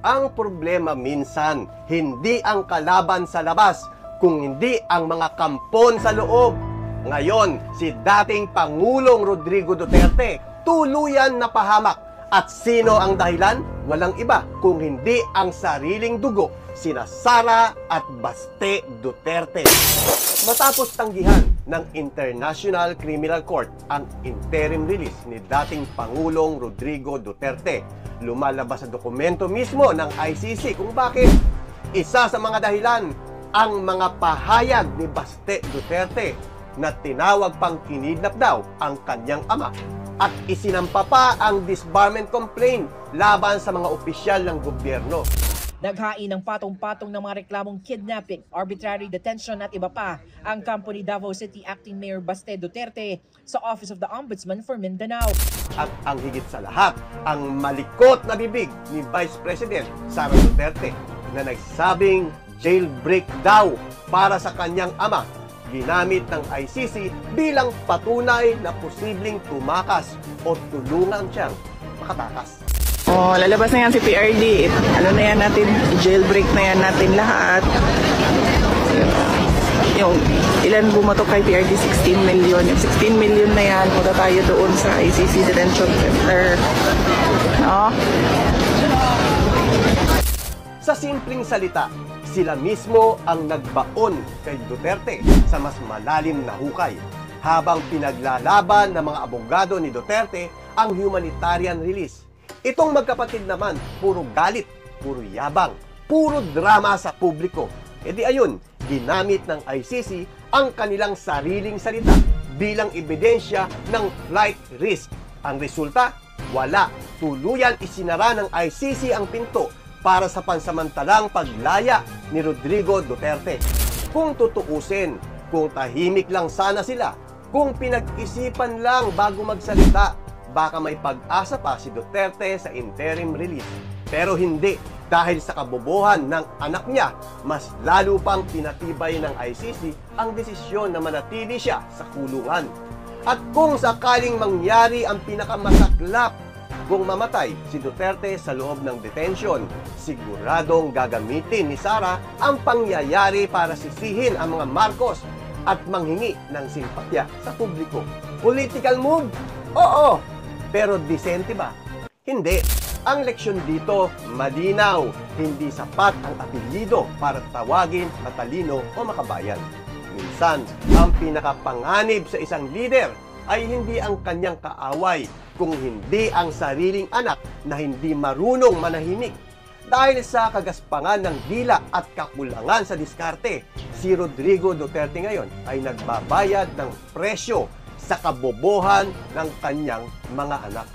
Ang problema minsan, hindi ang kalaban sa labas, kung hindi ang mga kampon sa loob. Ngayon, si dating Pangulong Rodrigo Duterte tuluyan na pahamak. At sino ang dahilan? Walang iba kung hindi ang sariling dugo, sina Sara at Baste Duterte. Matapos tanggihan ng International Criminal Court ang interim release ni dating Pangulong Rodrigo Duterte, lumalabas sa dokumento mismo ng ICC kung bakit. Isa sa mga dahilan, ang mga pahayag ni Baste Duterte na tinawag pang kinidnap daw ang kanyang ama at isinampa pa ang disbarment complaint laban sa mga opisyal ng gobyerno. Naghain ng patong-patong ng mga reklamong kidnapping, arbitrary detention at iba pa ang kampo ni Davao City Acting Mayor Baste Duterte sa Office of the Ombudsman for Mindanao. At ang higit sa lahat, ang malikot na bibig ni Vice President Sara Duterte na nagsabing jailbreak daw para sa kanyang ama, ginamit ng ICC bilang patunay na posibleng tumakas o tulungan siyang makatakas. Oh, lalabas na yan si PRD. Ano na yan natin, jailbreak na yan natin lahat. Yung ilan bumoto kay PRD, 16 million. Yung 16 million na yan, punta tayo doon sa ICC Detention Center. No? Sa simpleng salita, sila mismo ang nagbaon kay Duterte sa mas malalim na hukay, habang pinaglalaban ng mga abogado ni Duterte ang humanitarian release. Itong magkapatid naman, puro galit, puro yabang, puro drama sa publiko. E di ayun, ginamit ng ICC ang kanilang sariling salita bilang ebidensya ng flight risk. Ang resulta, wala. Tuluyan isinara ng ICC ang pinto para sa pansamantalang paglaya ni Rodrigo Duterte. Kung tutuusin, kung tahimik lang sana sila, kung pinag-isipan lang bago magsalita, baka may pag-asa pa si Duterte sa interim release. Pero hindi, dahil sa kabobohan ng anak niya, mas lalo pang pinatibay ng ICC ang desisyon na manatili siya sa kulungan. At kung sakaling mangyari ang pinakamasaklap, kung mamatay si Duterte sa loob ng detention, siguradong gagamitin ni Sara ang pangyayari para sisihin ang mga Marcos at manghingi ng simpatya sa publiko. Political move? Oo! Pero disente ba? Hindi. Ang leksyon dito, malinaw. Hindi sapat ang apelyido para tawagin matalino o makabayan. Minsan, ang pinakapanganib sa isang leader ay hindi ang kanyang kaaway, kung hindi ang sariling anak na hindi marunong manahimik. Dahil sa kagaspangan ng dila at kakulangan sa diskarte, si Rodrigo Duterte ngayon ay nagbabayad ng presyo sa kabobohan ng kanyang mga anak.